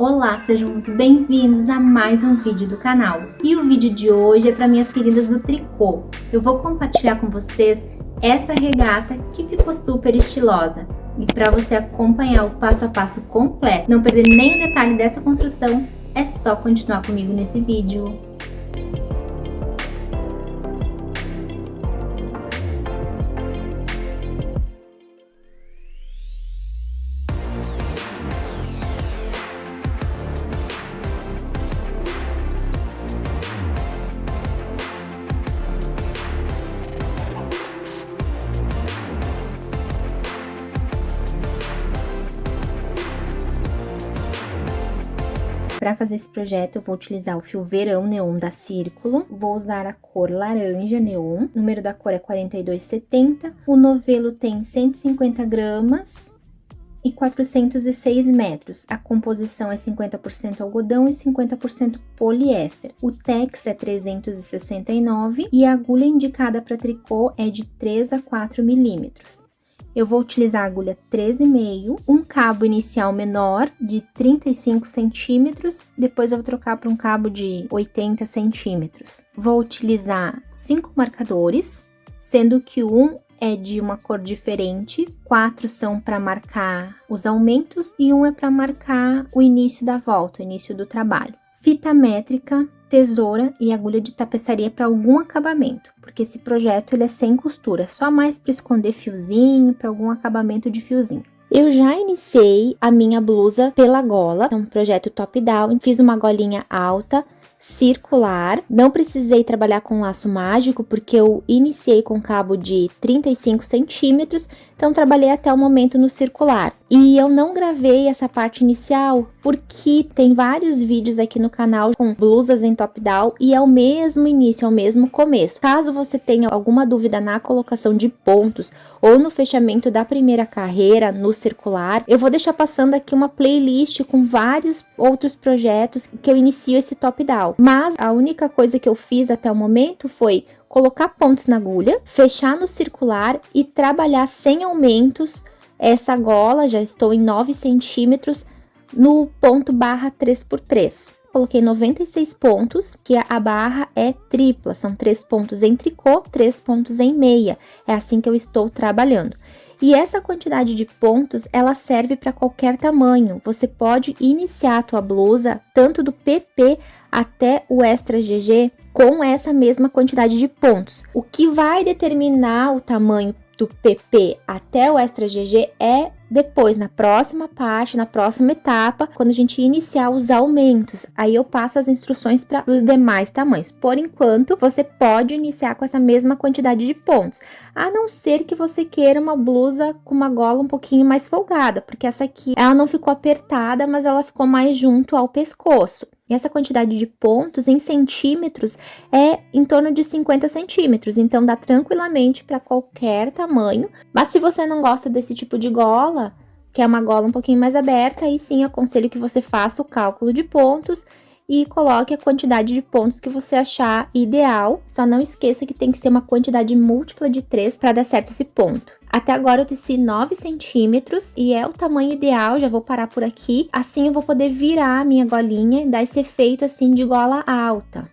Olá, sejam muito bem-vindos a mais um vídeo do canal. E o vídeo de hoje é para minhas queridas do tricô. Eu vou compartilhar com vocês essa regata que ficou super estilosa. E para você acompanhar o passo a passo completo, não perder nenhum detalhe dessa construção, é só continuar comigo nesse vídeo. Para fazer esse projeto, eu vou utilizar o fio Verão Neon da Círculo. Vou usar a cor laranja neon. O número da cor é 4270. O novelo tem 150 gramas e 406 metros. A composição é 50% algodão e 50% poliéster. O tex é 369 e a agulha indicada para tricô é de 3 a 4 milímetros. Eu vou utilizar a agulha 13,5, um cabo inicial menor de 35 centímetros, depois eu vou trocar para um cabo de 80 centímetros. Vou utilizar 5 marcadores, sendo que um é de uma cor diferente, 4 são para marcar os aumentos e um é para marcar o início da volta, o início do trabalho. Fita métrica, tesoura e agulha de tapeçaria para algum acabamento, porque esse projeto ele é sem costura, só mais para esconder fiozinho, para algum acabamento de fiozinho. Eu já iniciei a minha blusa pela gola, é um projeto top-down, fiz uma golinha alta, circular, não precisei trabalhar com laço mágico, porque eu iniciei com cabo de 35 centímetros, então trabalhei até o momento no circular. E eu não gravei essa parte inicial, porque tem vários vídeos aqui no canal com blusas em top-down e é o mesmo início, é o mesmo começo. Caso você tenha alguma dúvida na colocação de pontos ou no fechamento da primeira carreira no circular, eu vou deixar passando aqui uma playlist com vários outros projetos que eu inicio esse top-down. Mas a única coisa que eu fiz até o momento foi colocar pontos na agulha, fechar no circular e trabalhar sem aumentos essa gola, já estou em 9 centímetros, no ponto barra 3x3. Coloquei 96 pontos, que a barra é tripla, são 3 pontos em tricô, 3 pontos em meia, é assim que eu estou trabalhando. E essa quantidade de pontos, ela serve para qualquer tamanho, você pode iniciar a tua blusa, tanto do PP até o extra GG, com essa mesma quantidade de pontos. O que vai determinar o tamanho do PP até o extra GG é depois, na próxima parte, na próxima etapa, quando a gente iniciar os aumentos, aí eu passo as instruções para os demais tamanhos. Por enquanto, você pode iniciar com essa mesma quantidade de pontos, a não ser que você queira uma blusa com uma gola um pouquinho mais folgada, porque essa aqui, ela não ficou apertada, mas ela ficou mais junto ao pescoço. E essa quantidade de pontos em centímetros é em torno de 50 centímetros, então dá tranquilamente para qualquer tamanho. Mas se você não gosta desse tipo de gola, que é uma gola um pouquinho mais aberta, aí sim eu aconselho que você faça o cálculo de pontos e coloque a quantidade de pontos que você achar ideal. Só não esqueça que tem que ser uma quantidade múltipla de 3 para dar certo esse ponto. Até agora eu teci 9 centímetros e é o tamanho ideal, já vou parar por aqui. Assim eu vou poder virar a minha golinha e dar esse efeito assim de gola alta.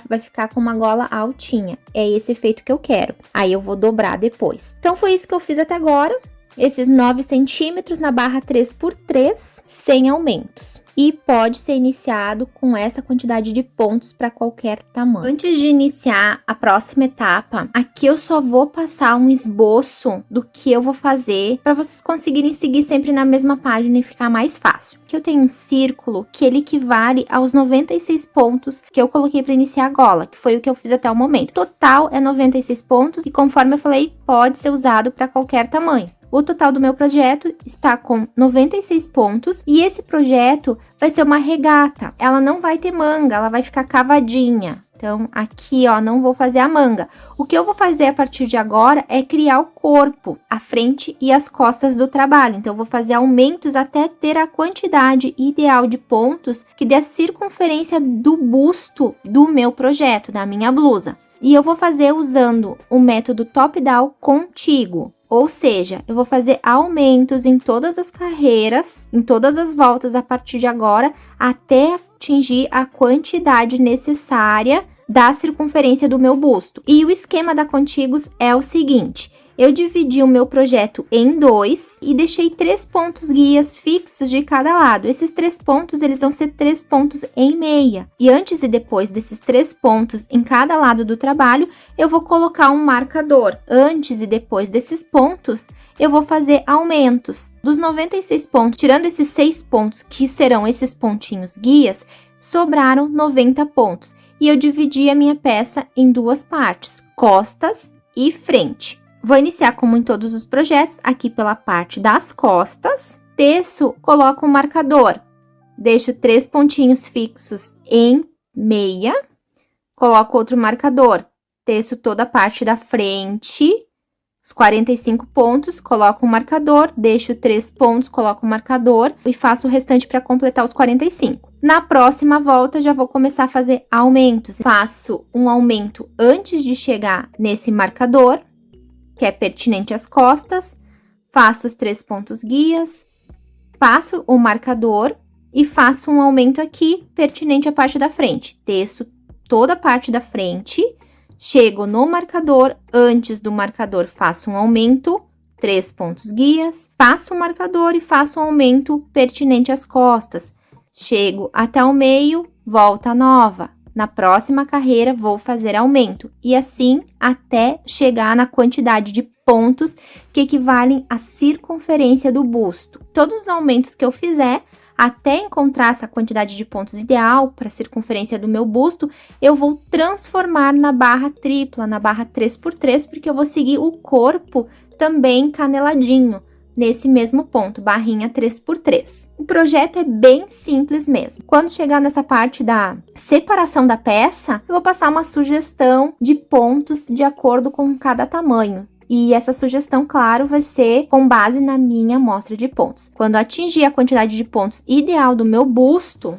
Vai ficar com uma gola altinha, é esse efeito que eu quero. Aí eu vou dobrar depois. Então foi isso que eu fiz até agora. Esses 9 centímetros na barra 3x3, sem aumentos. E pode ser iniciado com essa quantidade de pontos para qualquer tamanho. Antes de iniciar a próxima etapa, aqui eu só vou passar um esboço do que eu vou fazer para vocês conseguirem seguir sempre na mesma página e ficar mais fácil. Aqui eu tenho um círculo que ele equivale aos 96 pontos que eu coloquei para iniciar a gola, que foi o que eu fiz até o momento. Total é 96 pontos e, conforme eu falei, pode ser usado para qualquer tamanho. O total do meu projeto está com 96 pontos e esse projeto vai ser uma regata. Ela não vai ter manga, ela vai ficar cavadinha. Então, aqui, ó, não vou fazer a manga. O que eu vou fazer a partir de agora é criar o corpo, a frente e as costas do trabalho. Então, eu vou fazer aumentos até ter a quantidade ideal de pontos que dê a circunferência do busto do meu projeto, da minha blusa. E eu vou fazer usando o método top-down contíguo. Ou seja, eu vou fazer aumentos em todas as carreiras, em todas as voltas a partir de agora, até atingir a quantidade necessária da circunferência do meu busto. E o esquema da Contíguos é o seguinte: eu dividi o meu projeto em 2 e deixei 3 pontos guias fixos de cada lado. Esses 3 pontos, eles vão ser 3 pontos em meia. E antes e depois desses 3 pontos em cada lado do trabalho, eu vou colocar um marcador. Antes e depois desses pontos, eu vou fazer aumentos. Dos 96 pontos, tirando esses 6 pontos, que serão esses pontinhos guias, sobraram 90 pontos. E eu dividi a minha peça em 2 partes, costas e frente. Vou iniciar, como em todos os projetos, aqui pela parte das costas. Teço, coloco um marcador. Deixo 3 pontinhos fixos em meia. Coloco outro marcador. Teço toda a parte da frente, os 45 pontos, coloco um marcador. Deixo 3 pontos, coloco um marcador e faço o restante para completar os 45. Na próxima volta, já vou começar a fazer aumentos. Faço um aumento antes de chegar nesse marcador, que é pertinente às costas, faço os 3 pontos guias, passo o marcador e faço um aumento aqui, pertinente à parte da frente. Teço toda a parte da frente, chego no marcador, antes do marcador faço um aumento, 3 pontos guias, passo o marcador e faço um aumento pertinente às costas. Chego até o meio, volta nova. Na próxima carreira, vou fazer aumento, e assim até chegar na quantidade de pontos que equivalem à circunferência do busto. Todos os aumentos que eu fizer, até encontrar essa quantidade de pontos ideal para a circunferência do meu busto, eu vou transformar na barra tripla, na barra 3x3, porque eu vou seguir o corpo também caneladinho. Nesse mesmo ponto, barrinha 3x3. O projeto é bem simples mesmo. Quando chegar nessa parte da separação da peça, eu vou passar uma sugestão de pontos de acordo com cada tamanho. E essa sugestão, claro, vai ser com base na minha amostra de pontos. Quando atingir a quantidade de pontos ideal do meu busto,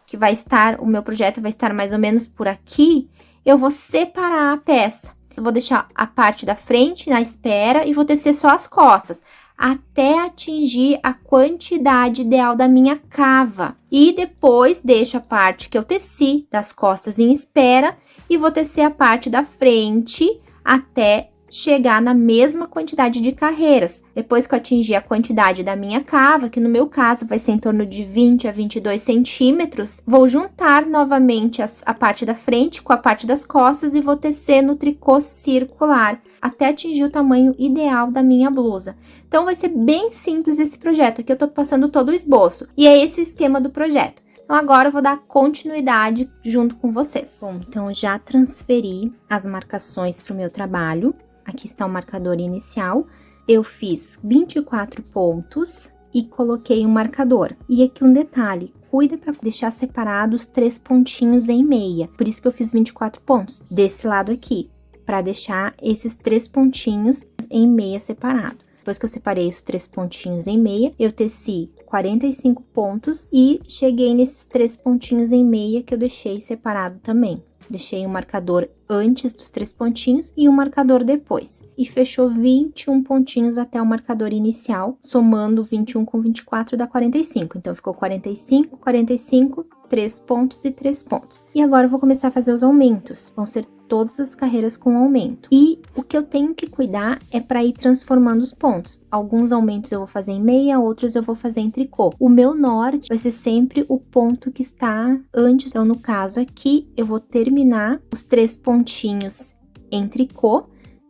que vai estar, o meu projeto vai estar mais ou menos por aqui, eu vou separar a peça. Eu vou deixar a parte da frente na espera e vou tecer só as costas, até atingir a quantidade ideal da minha cava. E depois deixo a parte que eu teci das costas em espera e vou tecer a parte da frente até chegar na mesma quantidade de carreiras. Depois que eu atingir a quantidade da minha cava, que no meu caso vai ser em torno de 20 a 22 centímetros, vou juntar novamente a parte da frente com a parte das costas e vou tecer no tricô circular até atingir o tamanho ideal da minha blusa. Então, vai ser bem simples esse projeto. Aqui eu tô passando todo o esboço. E é esse o esquema do projeto. Então, agora eu vou dar continuidade junto com vocês. Bom, então, eu já transferi as marcações para o meu trabalho. Aqui está o marcador inicial. Eu fiz 24 pontos e coloquei um marcador. E aqui um detalhe, cuida para deixar separados 3 pontinhos em meia. Por isso que eu fiz 24 pontos. Desse lado aqui, para deixar esses 3 pontinhos em meia separado. Depois que eu separei os 3 pontinhos em meia, eu teci 45 pontos e cheguei nesses 3 pontinhos em meia que eu deixei separado também. Deixei um marcador antes dos 3 pontinhos e um marcador depois. E fechou 21 pontinhos até o marcador inicial, somando 21 com 24 dá 45. Então, ficou 45, 45, 3 pontos e 3 pontos. E agora eu vou começar a fazer os aumentos. Vão ser todas as carreiras com aumento. E o que eu tenho que cuidar é para ir transformando os pontos. Alguns aumentos eu vou fazer em meia, outros eu vou fazer em tricô. O meu norte vai ser sempre o ponto que está antes. Então, no caso aqui, eu vou terminar os 3 pontinhos em tricô.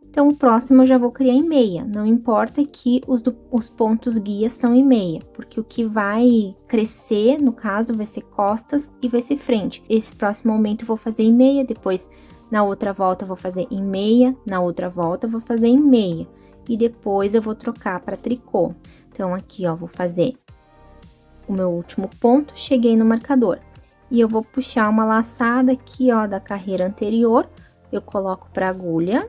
Então, o próximo eu já vou criar em meia. Não importa que os pontos guias são em meia, porque o que vai crescer, no caso, vai ser costas e vai ser frente. Esse próximo aumento eu vou fazer em meia, depois na outra volta eu vou fazer em meia, na outra volta eu vou fazer em meia. E depois eu vou trocar para tricô. Então, aqui, ó, vou fazer o meu último ponto, cheguei no marcador. E eu vou puxar uma laçada aqui, ó, da carreira anterior. Eu coloco para agulha.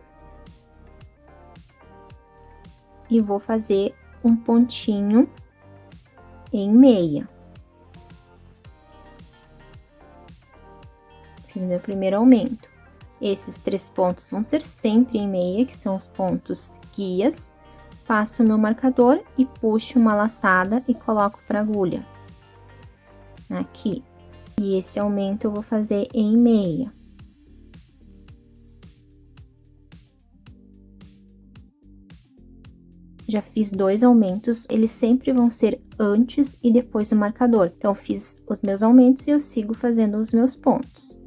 E vou fazer um pontinho em meia. Fiz meu primeiro aumento. Esses 3 pontos vão ser sempre em meia, que são os pontos guias. passo o meu marcador e puxo uma laçada e coloco pra agulha. Aqui. E esse aumento eu vou fazer em meia. Já fiz 2 aumentos, eles sempre vão ser antes e depois do marcador. Então, fiz os meus aumentos e eu sigo fazendo os meus pontos.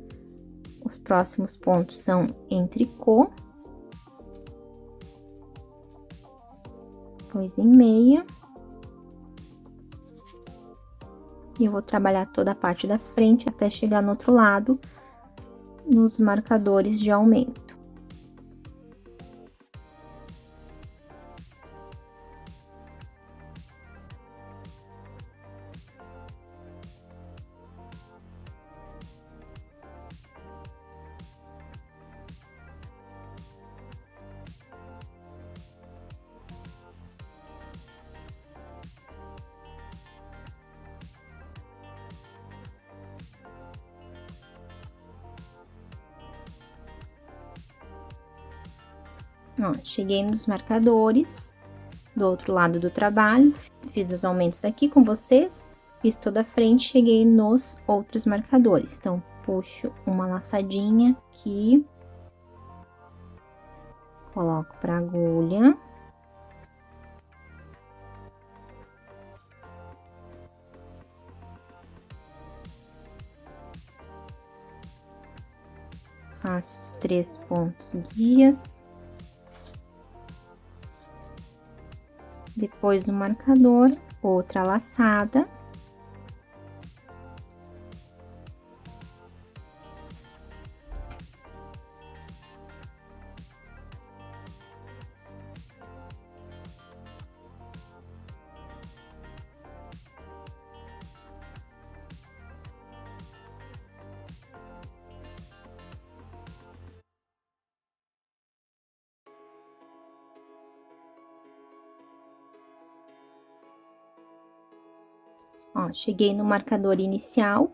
Os próximos pontos são em tricô. Depois em meia. E eu vou trabalhar toda a parte da frente até chegar no outro lado, nos marcadores de aumento. Ó, cheguei nos marcadores do outro lado do trabalho, fiz os aumentos aqui com vocês, fiz toda a frente, cheguei nos outros marcadores. Então, puxo uma laçadinha aqui, coloco pra agulha. Faço os 3 pontos guias. Depois do marcador, outra laçada. Ó, cheguei no marcador inicial,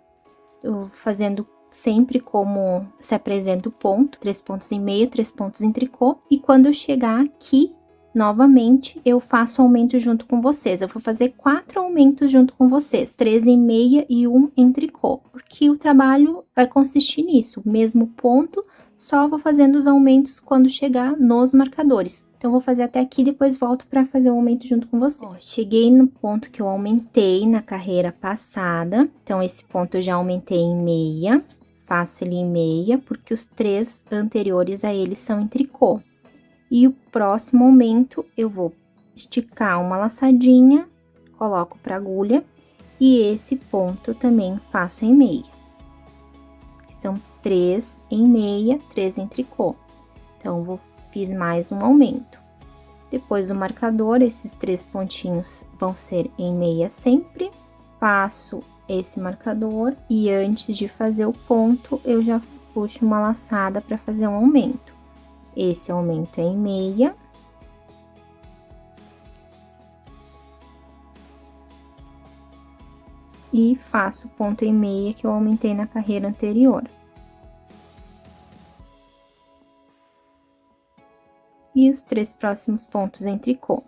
tô fazendo sempre como se apresenta o ponto, 3 pontos em meia, 3 pontos em tricô. E quando eu chegar aqui, novamente, eu faço aumento junto com vocês. Eu vou fazer 4 aumentos junto com vocês, 3 em meia e 1 em tricô, porque o trabalho vai consistir nisso, mesmo ponto, só vou fazendo os aumentos quando chegar nos marcadores. Então, vou fazer até aqui, depois volto para fazer o aumento junto com vocês. Ó, cheguei no ponto que eu aumentei na carreira passada. Então, esse ponto eu já aumentei em meia. Faço ele em meia, porque os 3 anteriores a ele são em tricô. E o próximo aumento, eu vou esticar uma laçadinha, coloco pra agulha. E esse ponto eu também faço em meia. São 3 em meia, 3 em tricô. Então, fiz mais um aumento. Depois do marcador, esses 3 pontinhos vão ser em meia sempre. Passo esse marcador e antes de fazer o ponto, eu já puxo uma laçada para fazer um aumento. Esse aumento é em meia. E faço o ponto em meia que eu aumentei na carreira anterior. E os 3 próximos pontos em tricô.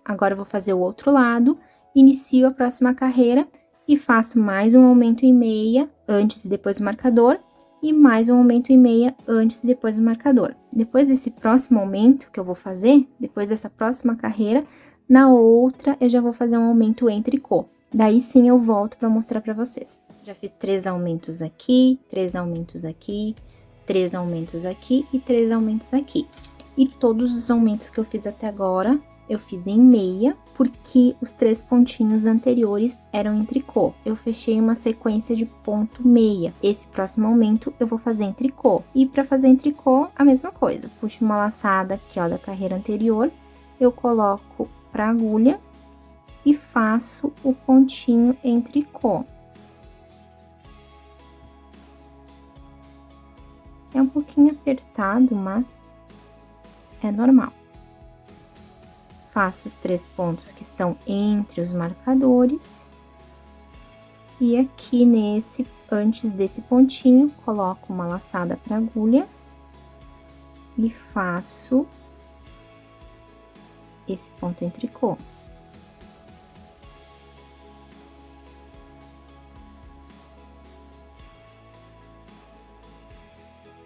Agora, eu vou fazer o outro lado, inicio a próxima carreira e faço mais um aumento em meia antes e depois do marcador, e mais um aumento em meia antes e depois do marcador. Depois desse próximo aumento que eu vou fazer, depois dessa próxima carreira, na outra eu já vou fazer um aumento em tricô. Daí sim eu volto para mostrar para vocês. Já fiz 3 aumentos aqui, 3 aumentos aqui, 3 aumentos aqui e 3 aumentos aqui. E todos os aumentos que eu fiz até agora, eu fiz em meia, porque os 3 pontinhos anteriores eram em tricô. Eu fechei uma sequência de ponto meia. Esse próximo aumento eu vou fazer em tricô. E para fazer em tricô, a mesma coisa. Puxo uma laçada aqui, ó, da carreira anterior, eu coloco pra agulha e faço o pontinho em tricô. É um pouquinho apertado, mas é normal. Faço os 3 pontos que estão entre os marcadores. E aqui antes desse pontinho, coloco uma laçada para agulha e faço esse ponto em tricô.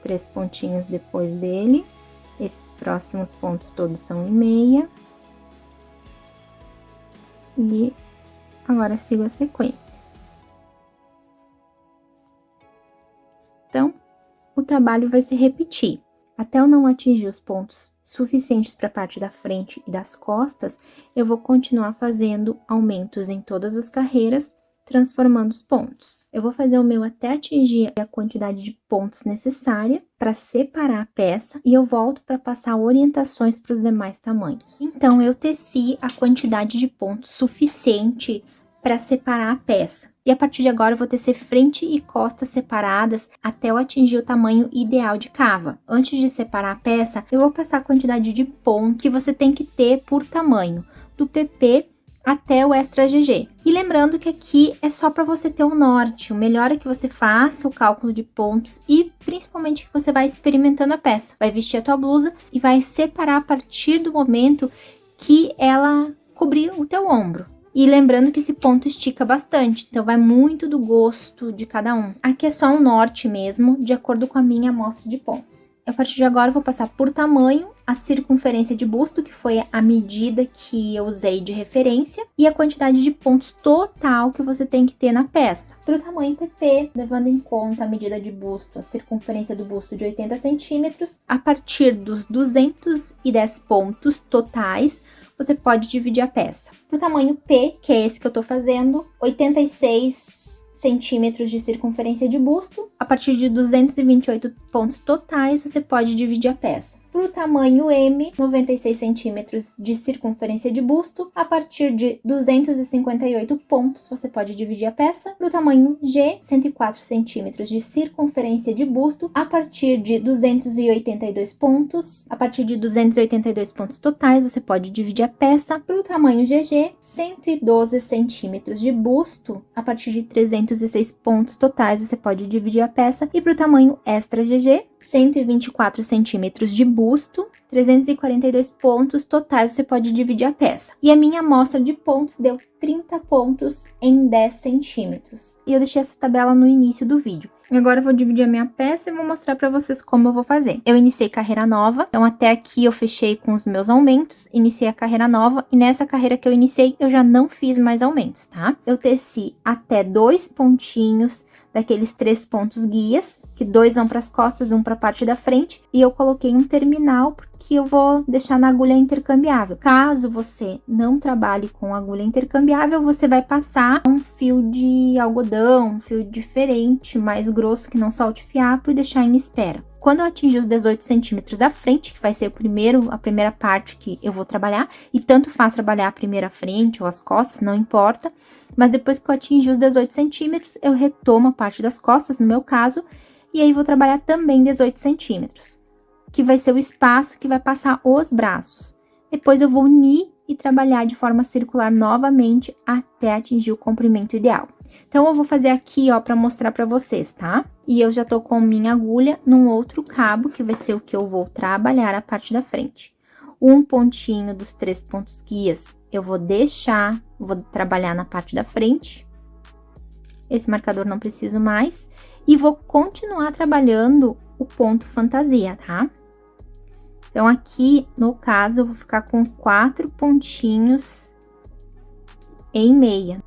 Três pontinhos depois dele, esses próximos pontos todos são em meia. E agora sigo a sequência. Então, o trabalho vai se repetir. Até eu não atingir os pontos suficientes para a parte da frente e das costas, eu vou continuar fazendo aumentos em todas as carreiras, transformando os pontos. Eu vou fazer o meu até atingir a quantidade de pontos necessária para separar a peça e eu volto para passar orientações para os demais tamanhos. Então, eu teci a quantidade de pontos suficiente para separar a peça. E a partir de agora, eu vou tecer frente e costas separadas até eu atingir o tamanho ideal de cava. Antes de separar a peça, eu vou passar a quantidade de ponto que você tem que ter por tamanho, do PP até o extra GG. E lembrando que aqui é só para você ter um norte. O melhor é que você faça o cálculo de pontos e principalmente que você vai experimentando a peça. Vai vestir a tua blusa e vai separar a partir do momento que ela cobrir o teu ombro. E lembrando que esse ponto estica bastante, então vai muito do gosto de cada um. Aqui é só um norte mesmo, de acordo com a minha amostra de pontos. A partir de agora eu vou passar por tamanho, a circunferência de busto, que foi a medida que eu usei de referência, e a quantidade de pontos total que você tem que ter na peça. Para o tamanho PP, levando em conta a medida de busto, a circunferência do busto de 80 centímetros, a partir dos 210 pontos totais, você pode dividir a peça. Pro tamanho P, que é esse que eu tô fazendo, 86 centímetros de circunferência de busto, a partir de 228 pontos totais, você pode dividir a peça. Para o tamanho M, 96 centímetros de circunferência de busto, a partir de 258 pontos você pode dividir a peça. Para o tamanho G, 104 centímetros de circunferência de busto, a partir de 282 pontos. A partir de 282 pontos totais você pode dividir a peça. Para o tamanho GG, 112 centímetros de busto, a partir de 306 pontos totais você pode dividir a peça. E para o tamanho extra GG, 124 centímetros de busto, 342 pontos totais você pode dividir a peça. E a minha amostra de pontos deu 30 pontos em 10 centímetros. E eu deixei essa tabela no início do vídeo. Agora eu vou dividir a minha peça e vou mostrar para vocês como eu vou fazer. Eu iniciei carreira nova, então até aqui eu fechei com os meus aumentos, iniciei a carreira nova e nessa carreira que eu iniciei eu já não fiz mais aumentos, tá? Eu teci até 2 pontinhos daqueles 3 pontos guias, que 2 vão para as costas, um para a parte da frente, e eu coloquei um terminal porque eu vou deixar na agulha intercambiável. Caso você não trabalhe com agulha intercambiável, você vai passar um fio de algodão, um fio diferente, mais grosso, que não solte fiapo, e deixar em espera. Quando eu atingir os 18 centímetros da frente, que vai ser a primeira parte que eu vou trabalhar, e tanto faz trabalhar a primeira frente ou as costas, não importa, mas depois que eu atingir os 18 centímetros, eu retomo a parte das costas, no meu caso, e aí vou trabalhar também 18 centímetros, que vai ser o espaço que vai passar os braços. Depois eu vou unir e trabalhar de forma circular novamente até atingir o comprimento ideal. Então, eu vou fazer aqui, ó, pra mostrar pra vocês, tá? E eu já tô com minha agulha num outro cabo, que vai ser o que eu vou trabalhar a parte da frente. Um pontinho dos 3 pontos guias eu vou deixar, vou trabalhar na parte da frente. Esse marcador não preciso mais. E vou continuar trabalhando o ponto fantasia, tá? Então, aqui, no caso, eu vou ficar com 4 pontinhos em meia.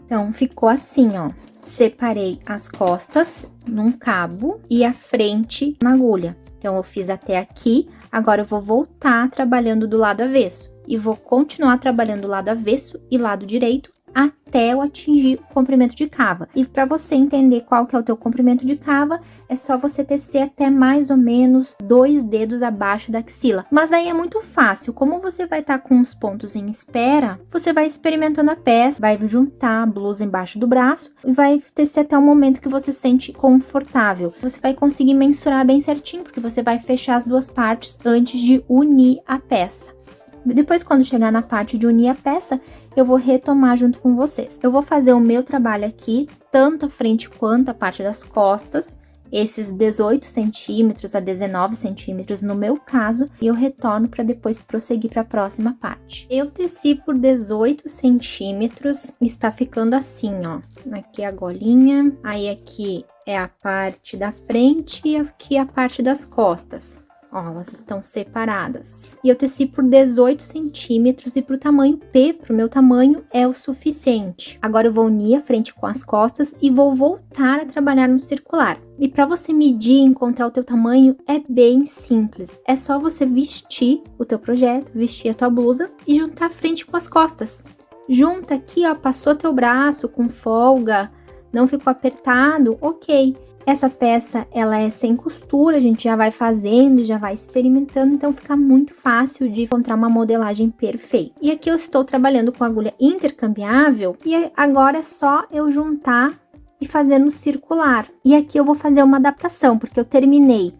Então, ficou assim, ó, separei as costas num cabo e a frente na agulha. Então, eu fiz até aqui, agora eu vou voltar trabalhando do lado avesso. E vou continuar trabalhando do lado avesso e lado direito até eu atingir o comprimento de cava. E para você entender qual que é o teu comprimento de cava, é só você tecer até mais ou menos 2 dedos abaixo da axila. Mas aí é muito fácil, como você vai estar com os pontos em espera, você vai experimentando a peça, vai juntar a blusa embaixo do braço e vai tecer até o momento que você sente confortável. Você vai conseguir mensurar bem certinho, porque você vai fechar as duas partes antes de unir a peça. Depois, quando chegar na parte de unir a peça, eu vou retomar junto com vocês. Eu vou fazer o meu trabalho aqui, tanto a frente quanto a parte das costas, esses 18 centímetros a 19 centímetros no meu caso, e eu retorno para depois prosseguir para a próxima parte. Eu teci por 18 centímetros, está ficando assim, ó. Aqui a golinha, aí aqui é a parte da frente e aqui a parte das costas. Ó, elas estão separadas. E eu teci por 18 centímetros e pro tamanho P, pro meu tamanho, é o suficiente. Agora eu vou unir a frente com as costas e vou voltar a trabalhar no circular. E para você medir e encontrar o teu tamanho é bem simples. É só você vestir o teu projeto, vestir a tua blusa e juntar a frente com as costas. Junta aqui, ó, passou teu braço com folga, não ficou apertado, ok. Essa peça, ela é sem costura, a gente já vai fazendo, já vai experimentando, então fica muito fácil de encontrar uma modelagem perfeita. E aqui eu estou trabalhando com agulha intercambiável e agora é só eu juntar e fazer no circular. E aqui eu vou fazer uma adaptação, porque eu terminei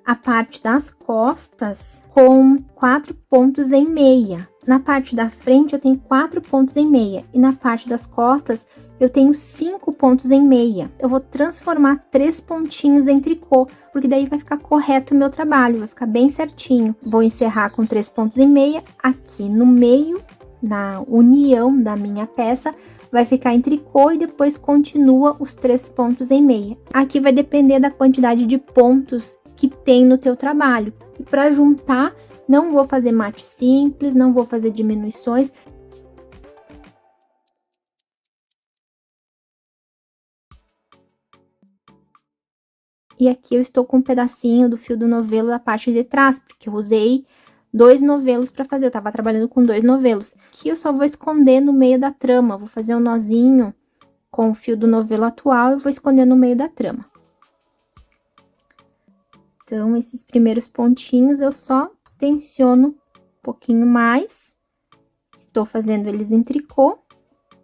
a parte das costas com 4 pontos em meia. Na parte da frente eu tenho 4 pontos em meia e na parte das costas eu tenho 5 pontos em meia. Eu vou transformar 3 pontinhos em tricô, porque daí vai ficar correto o meu trabalho, vai ficar bem certinho. Vou encerrar com 3 pontos em meia aqui no meio, na união da minha peça, vai ficar em tricô e depois continua os 3 pontos em meia. Aqui vai depender da quantidade de pontos que tem no teu trabalho. E para juntar, não vou fazer mate simples, não vou fazer diminuições. E aqui eu estou com um pedacinho do fio do novelo da parte de trás, porque eu usei 2 novelos para fazer, eu tava trabalhando com 2 novelos. Aqui eu só vou esconder no meio da trama, vou fazer um nozinho com o fio do novelo atual e vou esconder no meio da trama. Então, esses primeiros pontinhos eu só tensiono um pouquinho mais, estou fazendo eles em tricô,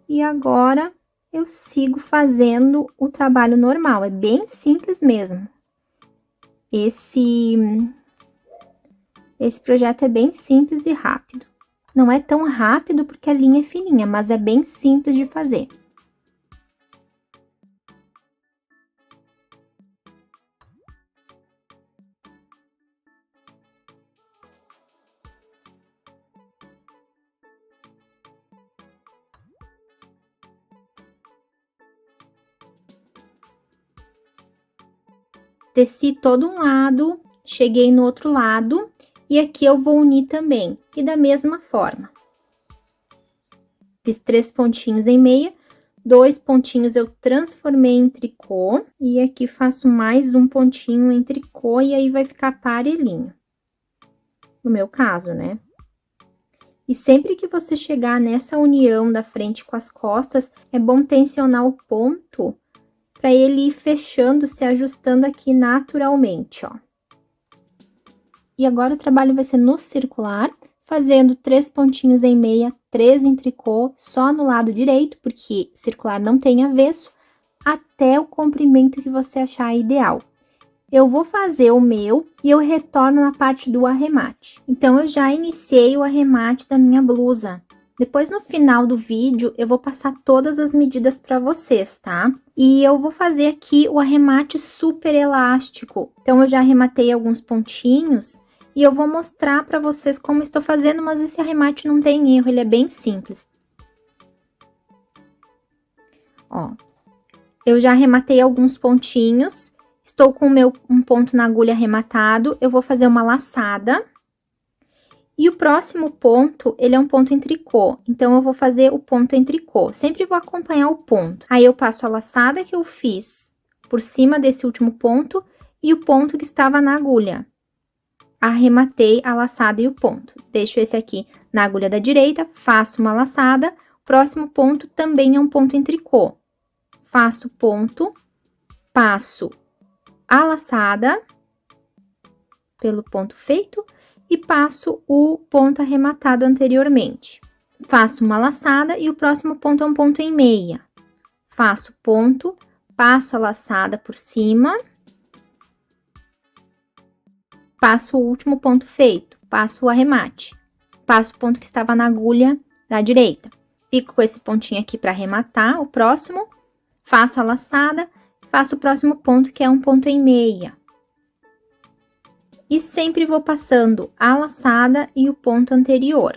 e agora eu sigo fazendo o trabalho normal, é bem simples mesmo. Esse projeto é bem simples e rápido. Não é tão rápido porque a linha é fininha, mas é bem simples de fazer. Teci todo um lado, cheguei no outro lado e aqui eu vou unir também, e da mesma forma. Fiz 3 pontinhos em meia, 2 pontinhos eu transformei em tricô, e aqui faço mais um pontinho em tricô e aí vai ficar parelhinho. No meu caso, né? E sempre que você chegar nessa união da frente com as costas, é bom tensionar o ponto para ele ir fechando, se ajustando aqui naturalmente, ó. E agora o trabalho vai ser no circular, fazendo 3 pontinhos em meia, 3 em tricô, só no lado direito, porque circular não tem avesso, até o comprimento que você achar ideal. Eu vou fazer o meu e eu retorno na parte do arremate. Então, eu já iniciei o arremate da minha blusa. Depois, no final do vídeo, eu vou passar todas as medidas para vocês, tá? E eu vou fazer aqui o arremate super elástico. Então, eu já arrematei alguns pontinhos e eu vou mostrar para vocês como estou fazendo, mas esse arremate não tem erro, ele é bem simples. Ó, eu já arrematei alguns pontinhos, estou com um ponto na agulha arrematado, eu vou fazer uma laçada. E o próximo ponto, ele é um ponto em tricô, então eu vou fazer o ponto em tricô. Sempre vou acompanhar o ponto. Aí eu passo a laçada que eu fiz por cima desse último ponto e o ponto que estava na agulha. Arrematei a laçada e o ponto. Deixo esse aqui na agulha da direita, faço uma laçada. Próximo ponto também é um ponto em tricô. Faço ponto, passo a laçada pelo ponto feito e passo o ponto arrematado anteriormente. Faço uma laçada e o próximo ponto é um ponto em meia. Faço ponto, passo a laçada por cima, passo o último ponto feito, passo o arremate, passo o ponto que estava na agulha da direita. Fico com esse pontinho aqui para arrematar o próximo, faço a laçada, faço o próximo ponto que é um ponto em meia. E sempre vou passando a laçada e o ponto anterior.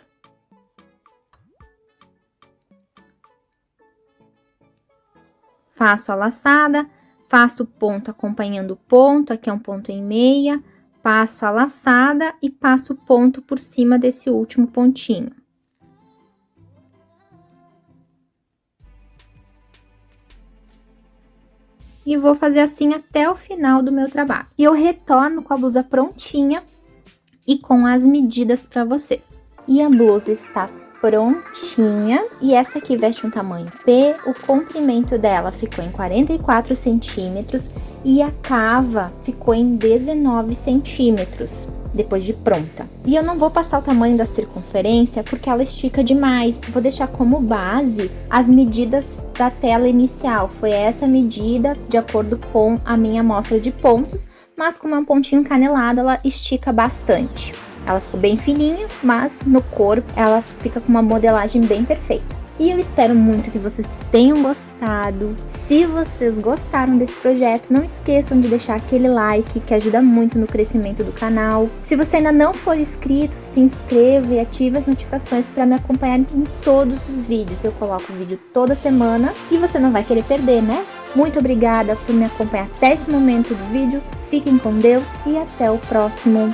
Faço a laçada, faço o ponto acompanhando o ponto, aqui é um ponto em meia, passo a laçada e passo o ponto por cima desse último pontinho. E vou fazer assim até o final do meu trabalho. E eu retorno com a blusa prontinha e com as medidas para vocês. E a blusa está prontinha. E essa aqui veste um tamanho P, o comprimento dela ficou em 44 centímetros e a cava ficou em 19 centímetros. Depois de pronta. E eu não vou passar o tamanho da circunferência porque ela estica demais. Vou deixar como base as medidas da tela inicial. Foi essa medida de acordo com a minha amostra de pontos, mas como é um pontinho canelado, ela estica bastante. Ela ficou bem fininha, mas no corpo ela fica com uma modelagem bem perfeita. E eu espero muito que vocês tenham gostado. Se vocês gostaram desse projeto, não esqueçam de deixar aquele like, que ajuda muito no crescimento do canal. Se você ainda não for inscrito, se inscreva e ative as notificações para me acompanhar em todos os vídeos. Eu coloco vídeo toda semana e você não vai querer perder, né? Muito obrigada por me acompanhar até esse momento do vídeo. Fiquem com Deus e até o próximo.